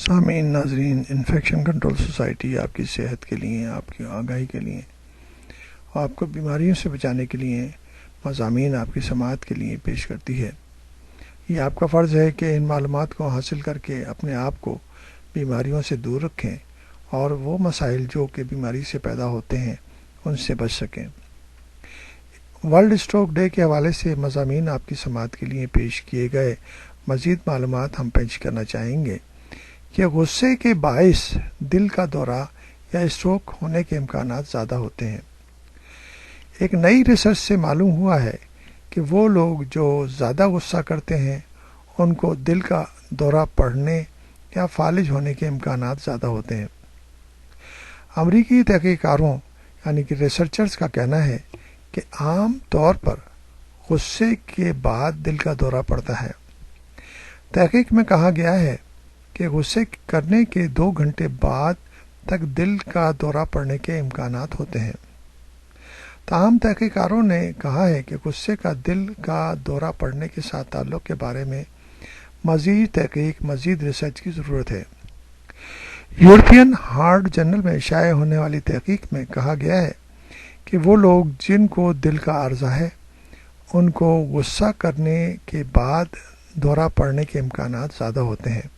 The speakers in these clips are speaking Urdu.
سامعین ناظرین، انفیکشن کنٹرول سوسائٹی آپ کی صحت کے لیے، آپ کی آگاہی کے لیے اور آپ کو بیماریوں سے بچانے کے لیے مضامین آپ کی سماعت کے لیے پیش کرتی ہے۔ یہ آپ کا فرض ہے کہ ان معلومات کو حاصل کر کے اپنے آپ کو بیماریوں سے دور رکھیں اور وہ مسائل جو کہ بیماری سے پیدا ہوتے ہیں ان سے بچ سکیں۔ ورلڈ اسٹروک ڈے کے حوالے سے مضامین آپ کی سماعت کے لیے پیش کیے گئے مزید معلومات ہم پیش کرنا چاہیں گے کہ غصے کے باعث دل کا دورہ یا اسٹروک ہونے کے امکانات زیادہ ہوتے ہیں۔ ایک نئی ریسرچ سے معلوم ہوا ہے کہ وہ لوگ جو زیادہ غصہ کرتے ہیں ان کو دل کا دورہ پڑنے یا فالج ہونے کے امکانات زیادہ ہوتے ہیں۔ امریکی تحقیقاتوں یعنی کہ ریسرچرز کا کہنا ہے کہ عام طور پر غصے کے بعد دل کا دورہ پڑتا ہے۔ تحقیق میں کہا گیا ہے کہ غصے کرنے کے 2 گھنٹے بعد تک دل کا دورہ پڑنے کے امکانات ہوتے ہیں۔ تاہم تحقیقاتوں نے کہا ہے کہ غصے کا دل کا دورہ پڑنے کے ساتھ تعلق کے بارے میں مزید تحقیق، مزید ریسرچ کی ضرورت ہے۔ یورپین ہارٹ جرنل میں شائع ہونے والی تحقیق میں کہا گیا ہے کہ وہ لوگ جن کو دل کا عارضہ ہے ان کو غصہ کرنے کے بعد دورہ پڑنے کے امکانات زیادہ ہوتے ہیں۔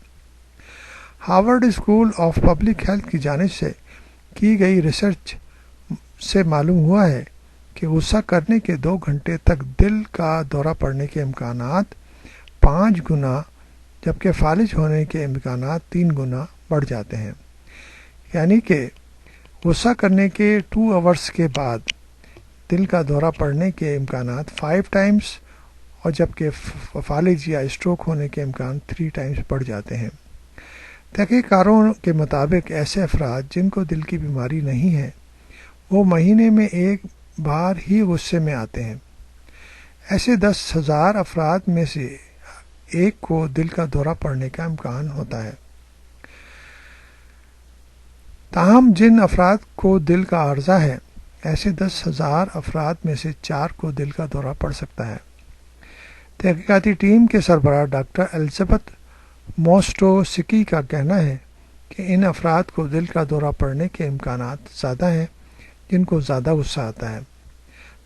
Harvard school of public health کی جانب سے کی گئی ریسرچ سے معلوم ہوا ہے کہ غصہ کرنے کے 2 گھنٹے تک دل کا دورہ پڑنے کے امکانات 5 گنا جبکہ فالج ہونے کے امکانات 3 گنا بڑھ جاتے ہیں۔ یعنی کہ غصہ کرنے کے 2 آورز کے بعد دل کا دورہ پڑنے کے امکانات 5 ٹائمز اور جبکہ فالج یا اسٹروک ہونے کے امکان 3 ٹائمز بڑھ جاتے ہیں۔ تحقیقاتوں کے مطابق ایسے افراد جن کو دل کی بیماری نہیں ہے وہ مہینے میں 1 بار ہی غصے میں آتے ہیں۔ ایسے 10,000 افراد میں سے ایک کو دل کا دورہ پڑنے کا امکان ہوتا ہے۔ تاہم جن افراد کو دل کا عارضہ ہے ایسے 10,000 افراد میں سے 4 کو دل کا دورہ پڑ سکتا ہے۔ تحقیقاتی ٹیم کے سربراہ ڈاکٹر الزبتھ موسٹوسکی کا کہنا ہے کہ ان افراد کو دل کا دورہ پڑنے کے امکانات زیادہ ہیں جن کو زیادہ غصہ آتا ہے۔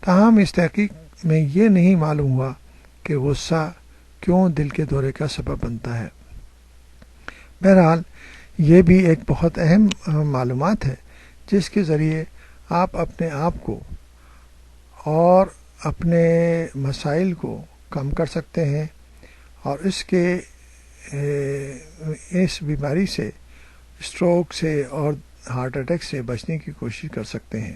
تاہم اس تحقیق میں یہ نہیں معلوم ہوا کہ غصہ کیوں دل کے دورے کا سبب بنتا ہے۔ بہرحال یہ بھی ایک بہت اہم معلومات ہے جس کے ذریعے آپ اپنے آپ کو اور اپنے مسائل کو کم کر سکتے ہیں اور اس بیماری سے، اسٹروک سے اور ہارٹ اٹیک سے بچنے کی کوشش کر سکتے ہیں۔